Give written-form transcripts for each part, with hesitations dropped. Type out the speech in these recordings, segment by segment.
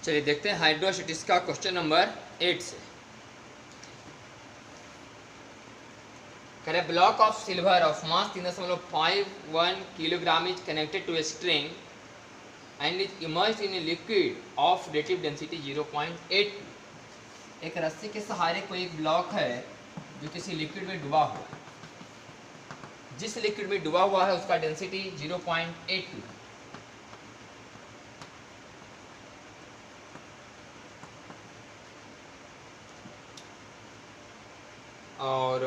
चलिए देखते हैं हाइड्रोस्टेटिक्स का क्वेश्चन नंबर 8 से। करें block of silver of mass 3.51 kilogram is connected to a string and is immersed in a liquid of relative density 0.8। एक रस्सी के सहारे कोई एक ब्लॉक है जो किसी लिक्विड में डूबा हुआ है। जिस लिक्विड में डूबा हुआ है उसका डेंसिटी 0.82। और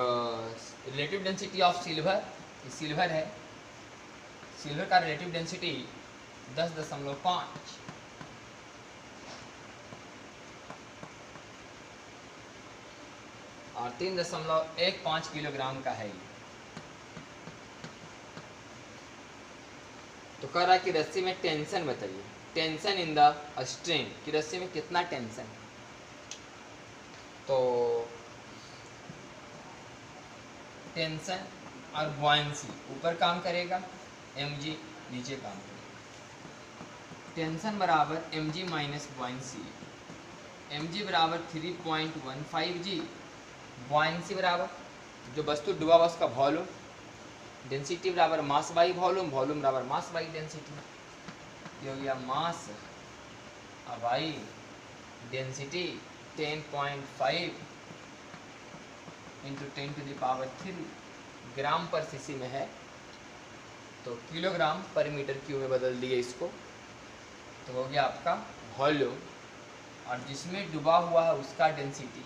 relative density of silver, silver है, सिल्वर का रिलेटिव डेंसिटी 10.5 और 3.15 किलोग्राम का है। तो कह रहा है कि रस्सी में टेंशन बताइए, टेंशन इन द स्ट्रिंग कि रस्सी में कितना टेंशन है। तो टेंशन और बुआंसी ऊपर काम करेगा, mg नीचे काम करेगा। टेंशन बराबर mg माइनस बुआंसी, mg बराबर 3.15 g, बुआंसी बराबर जो वस्तु डूबा हुआ उसका वॉल्यूम, डेंसिटी बराबर मास बाई वॉल्यूम, वॉल्यूम बराबर मास बाई डेंसिटी। ये हो गया मास बाई डेंसिटी 10.5 इंटू 10⁻³ ग्राम पर सीसी में है, तो किलोग्राम पर मीटर क्यूब में बदल दिए इसको। तो हो गया आपका वॉल्यूम, और जिसमें डूबा हुआ है उसका डेंसिटी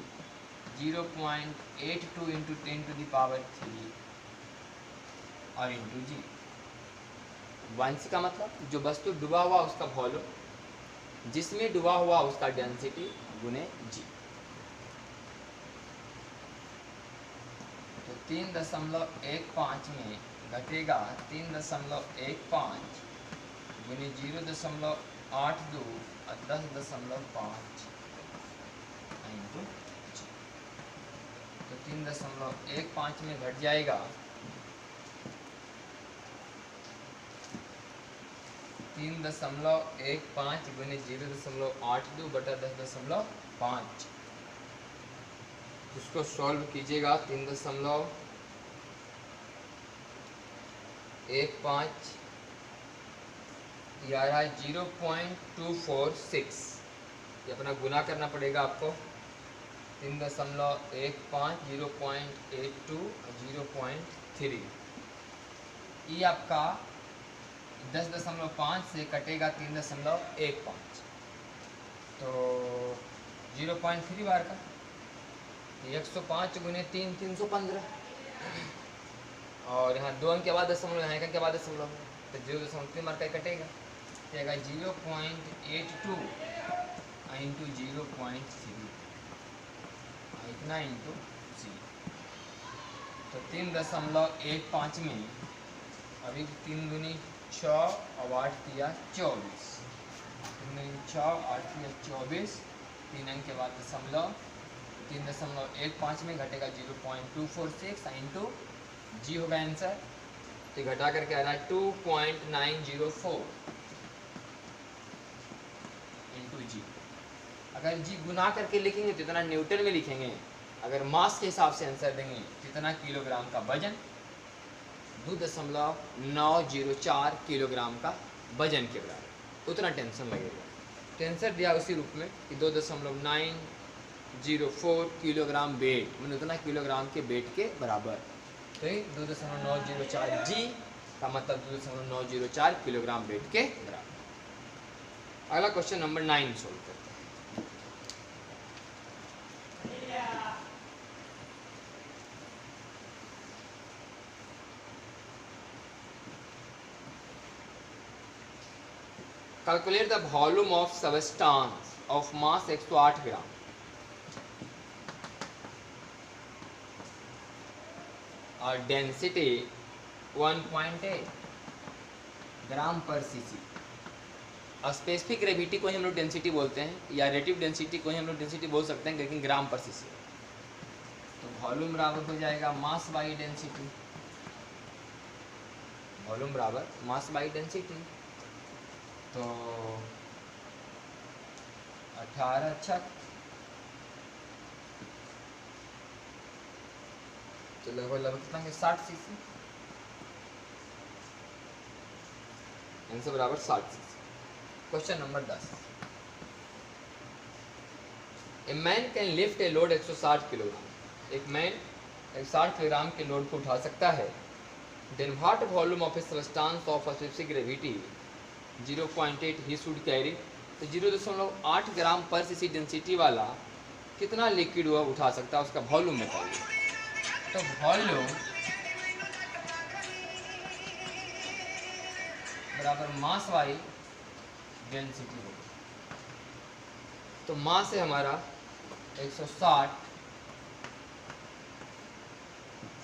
0.82 इंटू 10⁻³ और इंटू जी। बुआंसी का मतलब जो वस्तु डूबा हुआ उसका वॉल्यूम, जिसमें डूबा हुआ उसका डेंसिटी गुने जी। तो 3.15 में घटेगा 3.15 गुने 0.82 और 10.5 इंटू जी। तो 3.15 में घट जाएगा 3.15 गुने 0.82 बटा 10.5। उसको सॉल्व कीजिएगा। 3.15 या 0.246, ये अपना गुना करना पड़ेगा आपको। 3.15 0.82 0.3, ये आपका 10.5 से कटेगा 3.15, तो 0.3 बार का 105 गुने 3 315, और यहाँ 2 अंक के बाद दशमलव, यहाँ 1 अंक के बाद दशमलव, तो 0.3 बार का कटेगा, जाएगा 0.82 इंटू 0.3 इतना इंटू जी। तो 3.15 में अभी 3 दूनी 6 और 8 दिया 24, 3 दूनी 6 8 दिया 24, 3 अंक के बाद दशमलव, 3.15 में घटेगा 0.246 इंटू जी होगा आंसर। तो घटा करके आ रहा है 2.904 इंटू जी। अगर जी गुना करके लिखेंगे तो इतना न्यूटन में लिखेंगे, अगर मास के हिसाब से आंसर देंगे कितना किलोग्राम का वजन, 2.904 किलोग्राम का वजन के बराबर, उतना टेंशन लगेगा। टेंशन दिया उसी रूप में कि 2.904 किलोग्राम वेट, मैंने उतना किलोग्राम के वेट के बराबर। तो ये 2.904 जी का मतलब 2.904 किलोग्राम वेट के बराबर। अगला क्वेश्चन नंबर 9 सोल्व करते हैं। Calculate the volume of substance of mass 108 ग्राम और डेंसिटी 1.8 ग्राम पर सीसी। स्पेसिफिक ग्रेविटी को ही हम लोग डेंसिटी बोलते हैं, या रिलेटिव डेंसिटी को ही हम लोग डेंसिटी बोल सकते हैं, लेकिन ग्राम पर सीसी। तो वॉल्यूम बराबर हो जाएगा मास बाई डेंसिटी, वॉल्यूम बराबर मास बाई डेंसिटी। तो 18 छक, तो लगभग कितना है 60 सीसी, आंसर बराबर 60 CC. Question number 10, a man can lift a load 160 kilogram, एक मैन 160 किलोग्राम के लोड को उठा सकता है। Then what volume of a substance of a specific gravity 0.8 he should carry, तो 0.8 ग्राम पर सीसी डेंसिटी वाला कितना लिक्विड वह उठा सकता है, उसका वॉल्यूम बताइए। तो वॉल्यूम बराबर मास वाई डेंसिटी होगी। तो मास है हमारा 160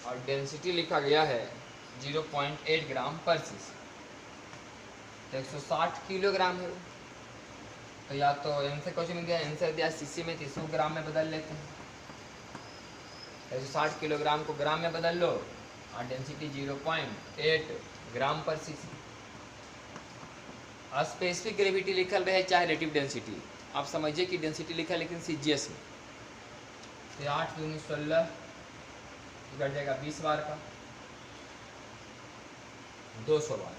और डेंसिटी लिखा गया है 0.8 ग्राम पर सीसी, तो 160 किलोग्राम है। तो या तो आंसर क्वेश्चन में दिया, आंसर दिया सीसी में, 300 ग्राम में बदल लेते हैं। 160 किलोग्राम को ग्राम में बदल लो और डेंसिटी 0.8 ग्राम पर सीसी। स्पेसिफिक ग्रेविटी लिखल रहे चाहे रिलेटिव डेंसिटी, आप समझिए कि डेंसिटी लिखा है लेकिन सीजीएस में, तो 8 दूनी 16 घट जाएगा 20 बार का, 200 बार,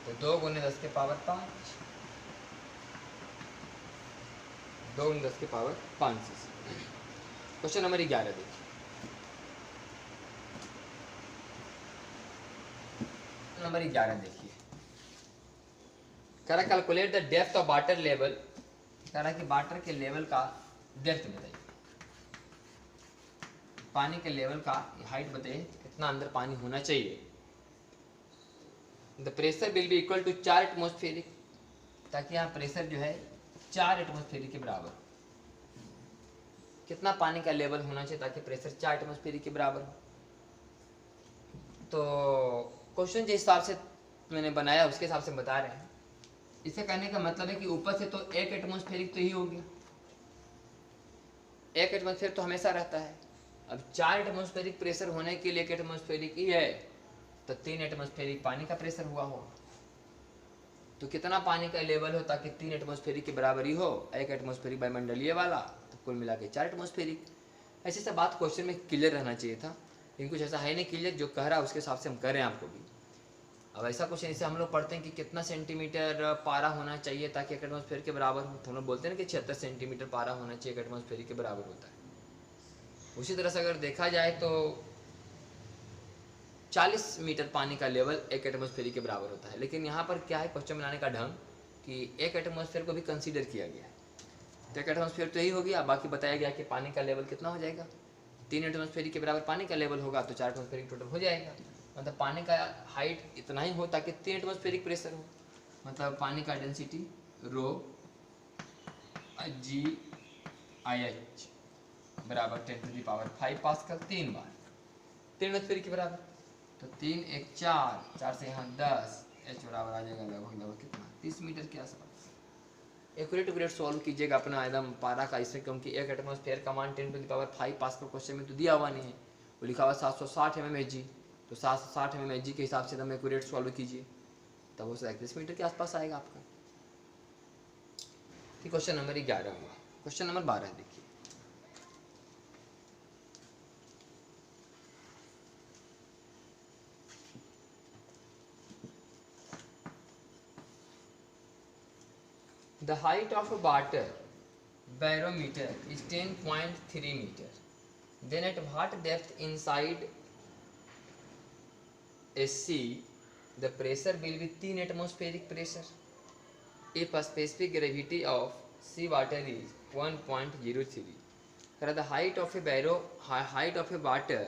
तो 2 गुने 10 के पावर 5, 2 गुने 10 के पावर 5 सीसी। क्वेश्चन नंबर 11 देखिए, नंबर 11 देखिए, कह रहा calculate the depth of water level, कह रहा कि वाटर के लेवल का डेप्थ बताइए, पानी के लेवल का हाइट बताइए, कितना अंदर पानी होना चाहिए। The pressure will be equal to 4 atmospheric, ताकि यहाँ प्रेशर जो है 4 एटमॉस्फेरिक के बराबर, कितना पानी का लेवल होना चाहिए ताकि प्रेशर 4 एटमॉस्फेरिक के बराबर हो। तो क्वेश्चन जिस हिसाब से मैंने बनाया उसके हिसाब से बता रहे हैं। इसे कहने का मतलब है कि ऊपर से तो 1 एटमॉस्फेरिक तो ही हो गया, 1 एटमॉस्फेयर तो हमेशा रहता है। अब 4 एटमॉस्फेरिक प्रेशर होने के लिए 1 एटमॉस्फेरिक ही है, तो 3 एटमॉस्फेरिक पानी का प्रेशर हुआ होगा। तो कितना पानी का लेवल हो ताकि 3 एटमॉस्फेरिक के बराबर ही हो, 1 एटमॉस्फेरिक वायुमंडलीय वाला, तो कुल मिला के 4 एटमॉस्फेरिक। ऐसी सब बात क्वेश्चन में क्लियर रहना चाहिए था, लेकिन कुछ ऐसा है नहीं क्लियर, जो कह रहा है उसके हिसाब से हम कर रहे हैं आपको भी। अब ऐसा क्वेश्चन जैसे हम लोग पढ़ते हैं कि कितना सेंटीमीटर पारा होना चाहिए ताकि 1 एटमॉस्फेयर के बराबर हो, तो हम लोग बोलते हैं ना कि 76 सेंटीमीटर पारा होना चाहिए 1 एटमॉस्फेयर के बराबर होता है। उसी तरह से अगर देखा जाए तो 40 मीटर पानी का लेवल 1 एटमॉस्फेयर के बराबर होता है। लेकिन यहाँ पर क्या है क्वेश्चन बनाने का ढंग कि 1 एटमॉस्फेयर को भी कंसीडर किया गया है, तो 1 एटमॉस्फेयर तो यही हो गया। बाकी बताया गया कि पानी का लेवल कितना हो जाएगा, 3 एटमॉस्फेयर के बराबर पानी का लेवल होगा तो 4 एटमॉस्फेयर टोटल हो जाएगा। मतलब पानी का हाइट इतना ही हो ताकि 3 एटमॉस्फेरिक प्रेशर हो, मतलब पानी का डेंसिटी रो GIH बराबर 10⁵ पास्कल 3 बार 3 एटमॉस्फेरिक के बराबर। तो 3 1 4, 4 से यहाँ 10, H बराबर आ जाएगा लगभग कितना 30 मीटर के आसपास। एक्यूरेट सॉल्व कीजिएगा अपना एकदम पारा का, इसमें क्योंकि 1 एटमॉस्फेयर का मान 10⁵ पास्कल क्वेश्चन में तो दिया हुआ नहीं है, वो लिखा हुआ 760 mmHg, तो 760 mmHg के हिसाब से एकदम एक्यूरेट सॉल्व कीजिए, तब वो 31 मीटर के आसपास आएगा आपका। ठीक, क्वेश्चन नंबर 11 हुआ। क्वेश्चन नंबर 12 देखिए, The height of a water barometer is 10.3 meter. Then at what depth inside a sea the pressure will be 3 atmospheric pressure if a specific gravity of sea water is 1.03. The height of a water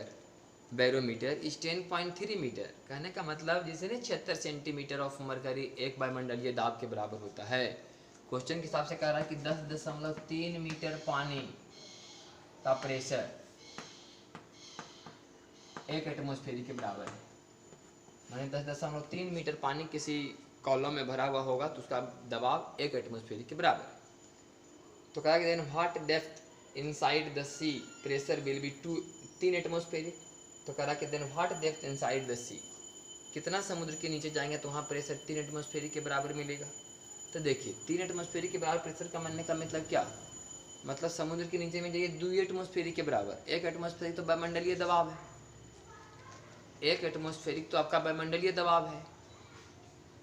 barometer is 10.3 metre. कहने का मतलब जैसे ना 76 centimetre of mercury एक वायुमंडलीय दाब के बराबर होता है। क्वेश्चन के हिसाब से कह रहा है कि 10.3 मीटर पानी का प्रेशर 1 एटमॉस्फेयर के बराबर है, माने 10.3 मीटर पानी किसी कॉलम में भरा हुआ होगा तो उसका दबाव 1 एटमॉस्फेयर के बराबर है। तो कहा कि then what depth inside the sea pressure will be 3 atmosphere. तो कह रहा कि then what depth inside the sea, कितना समुद्र के नीचे जाएंगे तो वहाँ प्रेशर 3 एटमॉस्फेयर के बराबर मिलेगा। तो देखिए 3 एटमॉस्फेरिक के बराबर प्रेशर का मानने का मतलब क्या, मतलब समुद्र के नीचे में जाइए 2 एटमॉस्फेरिक के बराबर। 1 एटमॉस्फेरिक तो वायुमंडलीय दबाव है, 1 एटमॉस्फेरिक तो आपका वायुमंडलीय दबाव है।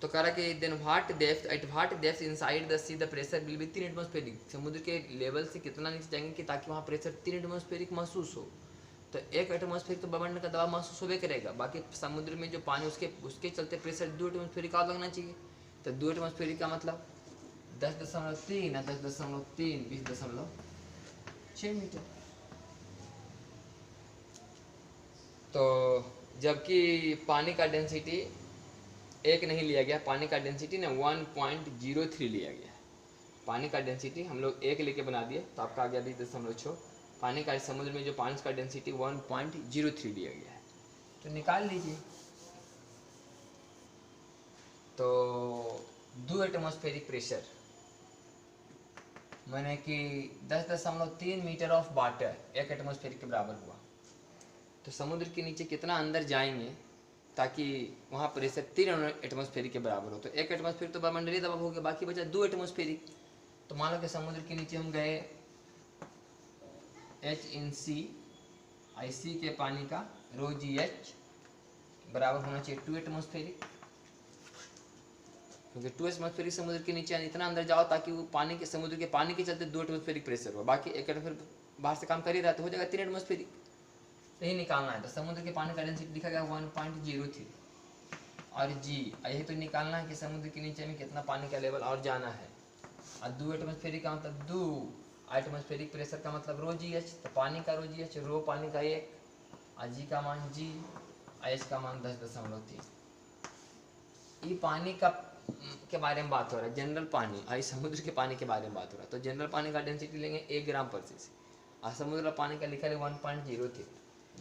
तो कह रहा कि then what depth at what depth inside the sea the pressure will be 3 atmospheric, समुद्र के लेवल से कितना नीचे जाएंगे कि ताकि वहाँ प्रेशर 3 एटमॉस्फेरिक महसूस हो। तो 1 एटमॉस्फेरिक तो वायुमंडल का दबाव महसूस होबे करेगा, बाकी समुद्र में जो पानी उसके चलते प्रेशर 2 एटमॉस्फेरिक और लगना चाहिए। तो 2 एटमॉस्फेरिक का मतलब 10.3 और 10.3 20.6 मीटर। तो जबकि पानी का डेंसिटी एक नहीं लिया गया, पानी का डेंसिटी ना 1.03 लिया गया है। पानी का डेंसिटी हम लोग एक लेके बना दिए तो आपका आ गया 20.6। पानी का समुद्र में जो पानी का डेंसिटी 1.03 लिया गया है, तो निकाल लीजिए। तो 2 एटमॉस्फेरिक प्रेशर माने कि 10.3 मीटर ऑफ वाटर 1 एटमॉस्फेरिक के बराबर हुआ। तो समुद्र के नीचे कितना अंदर जाएंगे ताकि वहाँ प्रेशर 3 एटमॉस्फेरिक के बराबर हो। तो 1 एटमॉस्फेरिक तो वायुमंडलीय दबाव हो गया, बाकी बचा 2 एटमॉस्फेरिक। तो मान लो कि समुद्र के नीचे हम गए HNC IC के पानी का ρGH बराबर होना चाहिए 2 एटमॉस्फेरिक, क्योंकि 2 एटमॉस्फेरिक समुद्र के नीचे इतना अंदर जाओ ताकि वो पानी के समुद्र के पानी के चलते 2 एटमॉस्फेरिक प्रेशर हो, बाकी 1 एटमॉस्फेरिक बाहर से काम कर ही रहा तो हो जाएगा 3 एटमॉस्फेरिक। यही निकालना है। तो समुद्र के पानी का डेंसिटी लिखा गया 1.03 और जी यही तो निकालना है कि समुद्र के नीचे में कितना पानी का लेवल और जाना है। और 2 एटमॉस्फेरिक का मतलब 2 एटमॉस्फेरिक प्रेशर का मतलब ρGH, तो पानी का ρGH रो पानी का 1 और जी का मान जी और एच का मान 10.3। ये पानी का के बारे में बात हो रहा है, जनरल पानी और समुद्र के पानी के बारे में बात हो रहा है। तो जनरल पानी का डेंसिटी लेंगे 1 ग्राम पर cc और समुद्र पानी का लिखा है 1.03,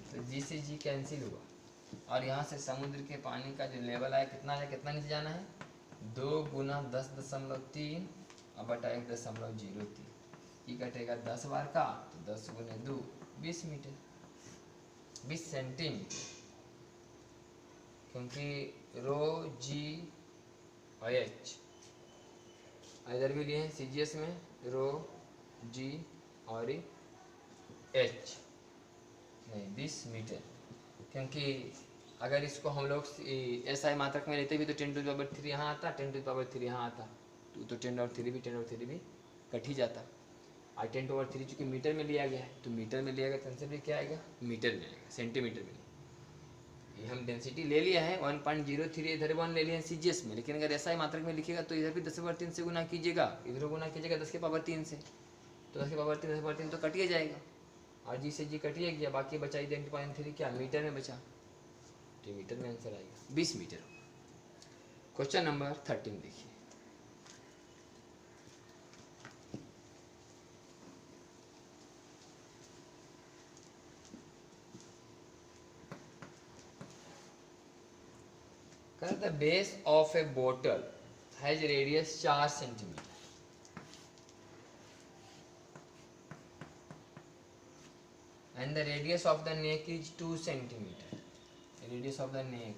तो जी से जी कैंसिल हुआ और यहाँ से समुद्र के पानी का जो लेवल आया कितना नीचे जाना है 2 गुना 10.3 और बटा 1.03, ये कटेगा 10 बार का, तो 10 गुने 2 20 मीटर 20 सेंटीमीटर, क्योंकि ρG और H इधर भी लिए हैं CGS में ρG और H नहीं 20 मीटर, क्योंकि अगर इसको हम लोग SI मात्रक में लेते भी तो 10⁻³ यहाँ आता, 10⁻³ यहाँ आता, तो 10⁻³ भी कट ही जाता। और 10⁻³ चूँकि मीटर में लिया गया है तो मीटर में लिया गया तो आंसर भी क्या आएगा मीटर में आएगा, सेंटीमीटर में नहीं। ये हम डेंसिटी ले लिया है 1.03, इधर 1 ले लिया है CGS में, लेकिन अगर SI मात्रक में लिखेगा तो इधर भी 10⁻³ से गुना कीजिएगा, इधर गुना कीजिएगा 10⁻³ से, तो 10⁻³ तो कटिए जाएगा और जी से जी कटिए गया, बाकी बचा 10.3 क्या मीटर में बचा, तो मीटर में आंसर आएगा 20 मीटर। क्वेश्चन नंबर 13 देखिए। The base of a bottle has radius 4 centimeter and the radius of the neck is 2 centimeter. Radius of the neck,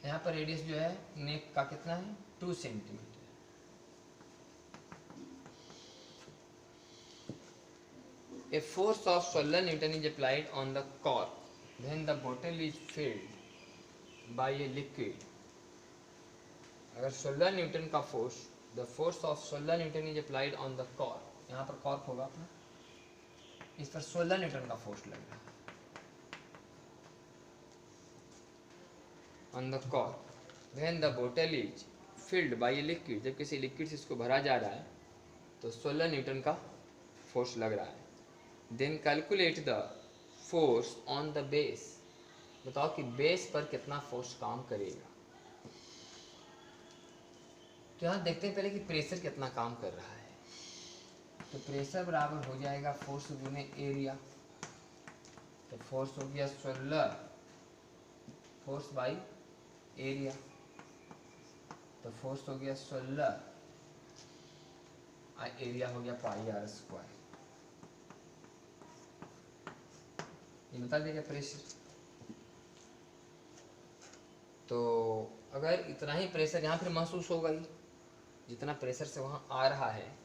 यहाँ पर रेडियस जो है नेक का कितना है 2 centimetre. A force of 12 Newton is applied on the cork when the bottle is filled by a liquid. अगर 16 Newton का force, the force of 16 Newton is applied on the cork, यहाँ पर कॉर्क होगा अपना, इस पर 16 न्यूटन का force लग रहा है on the cork when the bottle is filled by a liquid, जब किसी लिक्विड से इसको भरा जा रहा है तो 16 न्यूटन का फोर्स लग रहा है। Then calculate the force on the base, बताओ कि बेस पर कितना फोर्स काम करेगा। तो यहाँ देखते हैं पहले कि प्रेशर कितना काम कर रहा है, तो प्रेशर बराबर हो जाएगा फोर्स गुने एरिया, तो फोर्स हो गया 16 फोर्स बाई एरिया, तो फोर्स हो गया 16 और एरिया हो गया πr²। बता देगा प्रेशर। तो अगर इतना ही प्रेशर यहाँ फिर महसूस होगा ही, जितना प्रेशर से वहाँ आ रहा है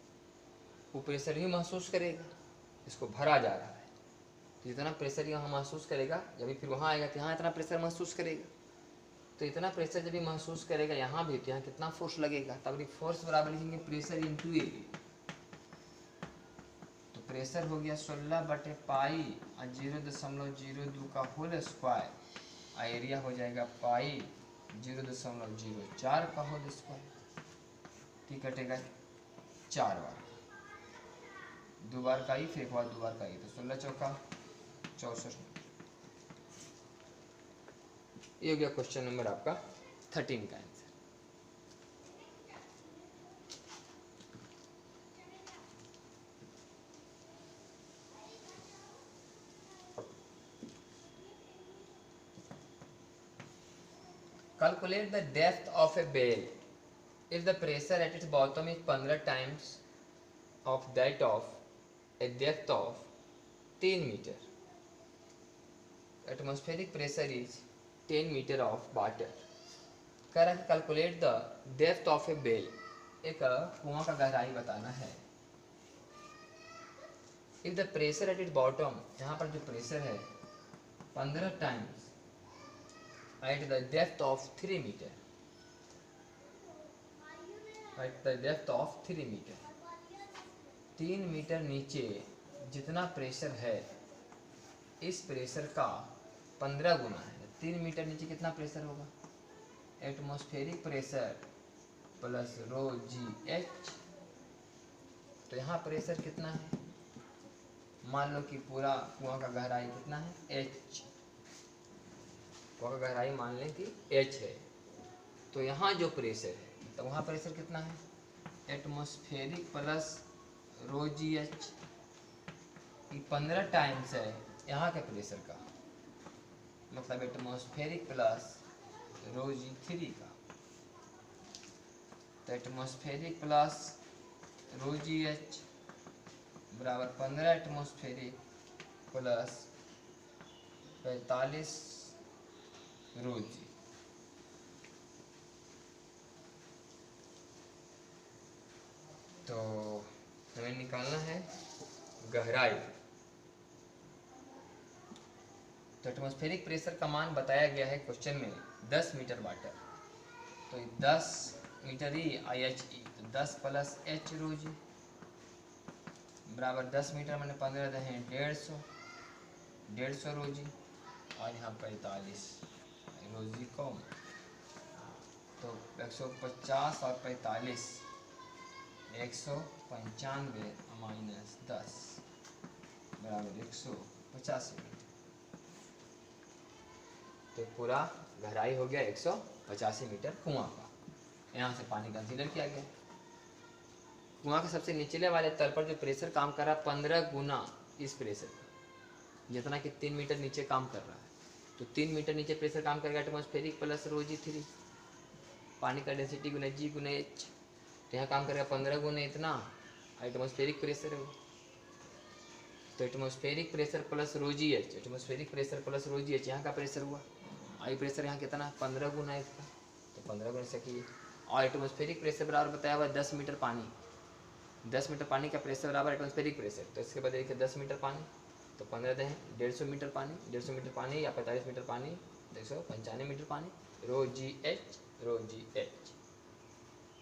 वो प्रेशर ही महसूस करेगा, इसको भरा जा रहा है, तो जितना प्रेशर यहाँ महसूस करेगा जब फिर वहाँ आएगा तो यहाँ इतना प्रेशर महसूस करेगा। तो इतना प्रेशर जब भी महसूस करेगा यहाँ भी, तो यहाँ कितना फोर्स लगेगा, तब फोर्स बराबर लिखेंगे प्रेशर इंटू एरिया। तो प्रेशर हो गया 16/पाई 0.02 का होल स्क्वायर, और एरिया हो जाएगा पाई 0.04 का होल स्क्वायर। ठीक कटेगा 4 बार, 2 बार का ही फिर एक बार 2 बार का ही, तो 16 चौका 64। ये हो गया क्वेश्चन नंबर आपका 13 का answer. Calculate the depth of a bell if the pressure at its bottom is 15 times of that of a depth of 10 meter. Atmospheric pressure is 10 meter of water. कह रहा है calculate the depth of a well, एक कुआं का गहराई बताना है। If the pressure at it bottom, यहाँ पर जो प्रेशर है 15 times at the depth of 3 meter, at the depth of 3 meter, 3 metre नीचे जितना प्रेशर है इस प्रेशर का 15 गुना है। 3 मीटर नीचे कितना प्रेशर होगा, atmospheric pressure plus rho g H. तो यहाँ प्रेशर कितना है, मान लो कि पूरा कुआं का गहराई कितना है एच, कुआं का गहराई मान लें कि एच है, तो यहाँ जो प्रेशर है तो वहाँ प्रेशर कितना है, atmospheric plus rho g H, 15 times है यहाँ के प्रेशर का, मतलब एटमॉस्फेरिक प्लस रो जी 3 का। तो atmospheric plus rho g H बराबर 15 एटमॉस्फेरिक प्लस 45 रो जी। तो हमें निकालना है गहराई। तो एटमॉस्फेरिक प्रेशर का मान बताया गया है क्वेश्चन में 10 मीटर वाटर, तो 10 metre he I H E, तो 10 प्लस एच रो जी बराबर 10 मीटर मैंने 15 दे हैं 150 रो जी, और यहाँ 45 रो जी कम, तो 150 और 45 195 माइनस 10 बराबर 185 मीटर। तो पूरा गहराई हो गया 185 मीटर कुआं का। यहाँ से पानी कंसीडर किया गया। कुआं के सबसे निचले वाले तल पर जो प्रेशर काम कर रहा है 15 गुना इस प्रेशर का, जितना कि 3 मीटर नीचे काम कर रहा है। तो 3 मीटर नीचे प्रेशर काम करेगा एटमॉस्फेरिक प्लस रो जी 3, पानी का डेंसिटी गुना जी गुना एच, तो यहाँ काम करेगा 15 गुना इतना, एटमॉस्फेरिक प्रेशर है वो। तो atmospheric pressure plus rho g H, atmospheric pressure plus rho g H, यहाँ का प्रेशर हुआ, आई प्रेशर यहाँ कितना 15 गुना है इसका, तो 15 गुना से कीजिए। और एटमॉस्फेरिक प्रेशर बराबर बताया हुआ 10 मीटर पानी, 10 मीटर पानी का प्रेशर बराबर एटमॉस्फेरिक प्रेशर, तो इसके बाद देखिए 10 मीटर पानी, तो 15 दें 150 मीटर पानी, 150 मीटर पानी या 45 मीटर पानी, 195 मीटर पानी, रो g h, rho g H,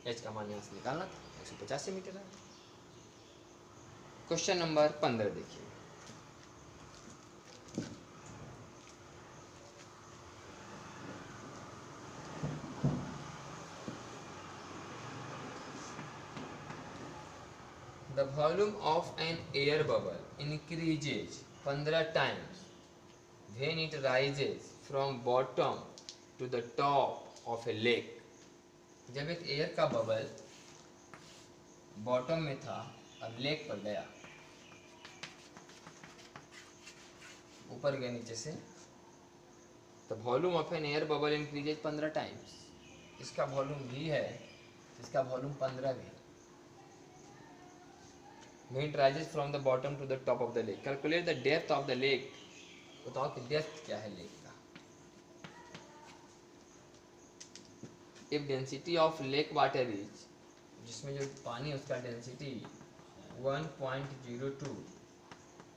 H का मान यहाँ से निकालना था, 185 मीटर है। क्वेश्चन नंबर 15 देखिए। The volume of an air bubble increases 15 times when it rises from bottom to the top of a lake. जब एक एयर का बबल बॉटम में था और लेक पर गया, ऊपर गया नीचे से, तो volume of an air bubble increases 15 times. इसका वॉल्यूम भी है, इसका वॉल्यूम 15 भी। When it rises from the bottom to the top of the lake, calculate the depth of the lake बताओ कि डेप्थ क्या है लेक का। If density of lake water is, जिसमें जो पानी है उसका डेंसिटी 1.02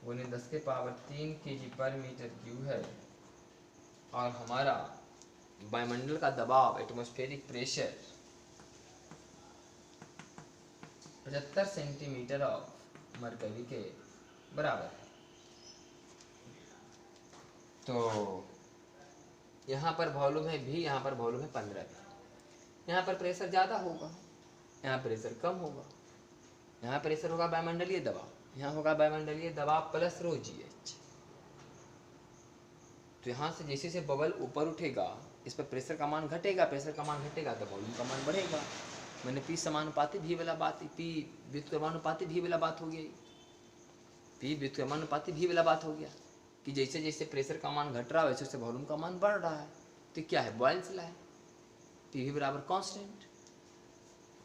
गुने 10 के पावर 3 kg पर मीटर क्यूब है, और हमारा वायुमंडल का दबाव atmospheric pressure 75 centimetre of mercury के बराबर है, तो यहाँ पर वॉल्यूम है भी, यहाँ पर वॉल्यूम है 15 भी। यहाँ पर प्रेशर ज़्यादा होगा, यहाँ प्रेशर कम होगा। यहाँ प्रेशर होगा वायुमंडलीय दबाव, यहाँ होगा वायुमंडलीय दबाव प्लस रो जी एच। तो यहाँ से जैसे जैसे बबल ऊपर उठेगा इस पर प्रेशर का मान घटेगा, प्रेशर का मान घटेगा तो वॉल्यूम का मान बढ़ेगा। मैंने पी समानुपाती भी वाला बात, पी व्युत्क्रमानुपाती भी वाला बात हो गई, पी व्युत्क्रमानुपाती भी वाला बात हो गया कि जैसे जैसे प्रेशर का मान घट रहा है वैसे वैसे वॉल्यूम का मान बढ़ रहा है। तो क्या है, बॉयल्स लॉ है, पी वी बराबर कांस्टेंट।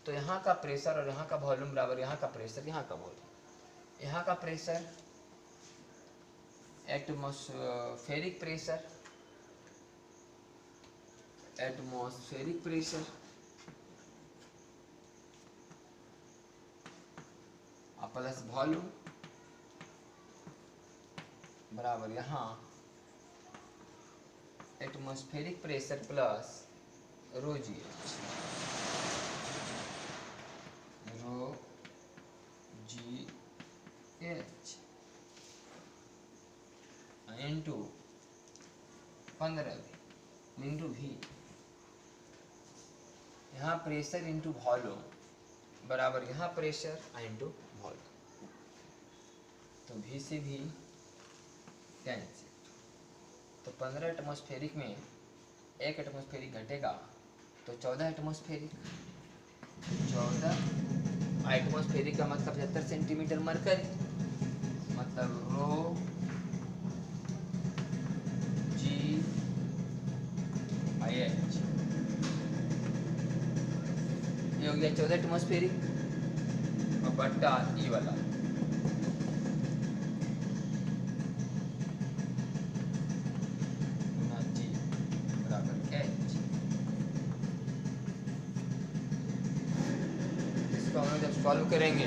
तो यहाँ का प्रेशर और यहाँ का वॉल्यूम बराबर यहाँ का प्रेशर, यहाँ का वॉल्यूम। यहाँ का pressure atmospheric pressure, atmospheric pressure plus volume बराबर यहाँ atmospheric pressure plus rho g h, rho g h into 15 into भी। यहाँ प्रेशर इंटू वॉल्यूम बराबर यहाँ प्रेशर इंटू वॉल्यूम, तो भी से भी कैंसिल। तो 15 एटमॉस्फेरिक में 1 एटमॉस्फेरिक घटेगा तो 14 एटमॉस्फेरिक, 14 एटमॉस्फेरिक का मतलब 75 सेंटीमीटर मरकरी, मतलब रो जी आई एच, ये हो गया 14 एटमॉस्फेरिक और बट्टा ई वाला जी बराबर एच। इसको हम जब सॉल्व करेंगे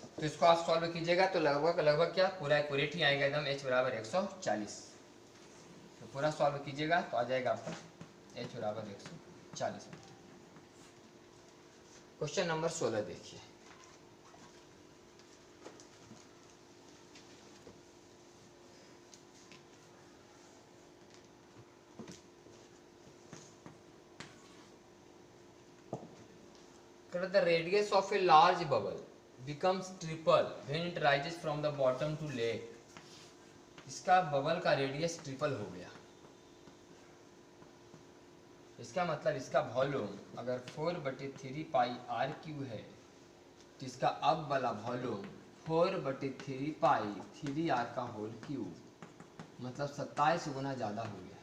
तो इसको आप सॉल्व कीजिएगा तो लगभग लगभग क्या पूरा एक्यूरेट ही आएगा एकदम, h बराबर 140। तो पूरा सॉल्व कीजिएगा तो आ जाएगा आपका h बराबर 140। क्वेश्चन नंबर 16 देखिए। The radius of a large bubble becomes triple when it rises from the bottom to lake। इसका बबल का रेडियस ट्रिपल हो गया, इसका मतलब इसका वॉल्यूम अगर 4/3 पाई आर क्यू है तो इसका अब वाला वॉल्यूम 4/3 पाई 3r का होल क्यूब, मतलब 27 गुना ज़्यादा हो गया,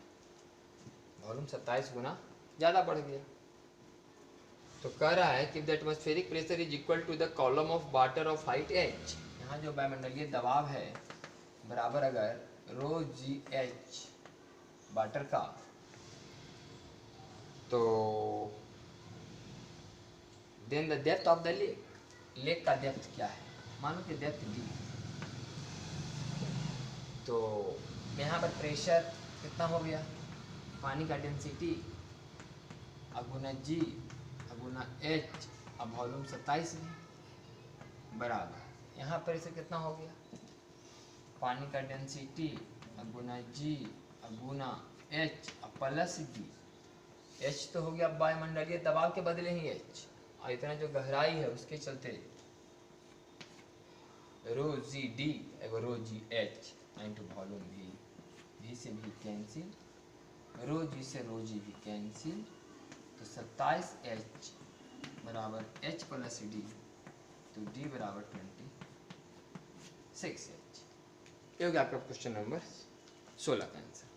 वॉल्यूम 27 गुना ज़्यादा बढ़ गया। तो कह रहा है कि the atmospheric pressure is equal to the column of water of height h। यहाँ जो वायुमंडलीय दबाव है बराबर अगर रो जी एच वाटर का, तो then the depth of the lake, lake का डेप्थ क्या है, मानो कि डेप्थ डी। तो यहाँ पर प्रेशर कितना हो गया, पानी का डेंसिटी अगुना जी अगुना एच, अब वॉल्यूम 27 है बराबर यहाँ प्रेशर कितना हो गया, पानी का डेंसिटी अगुना जी अगुना एच प्लस डी। एच तो हो गया वायुमंडलीय दबाव के बदले ही एच, और इतना जो गहराई है उसके चलते रो जी डी एगो रो जी एच इंटू वॉल्यूम भी से भी कैंसिल, रो जी से रो जी भी कैंसिल, तो 27 एच बराबर एच प्लस डी, तो डी बराबर 26 एच। ये हो गया आपका क्वेश्चन नंबर 16 का आंसर।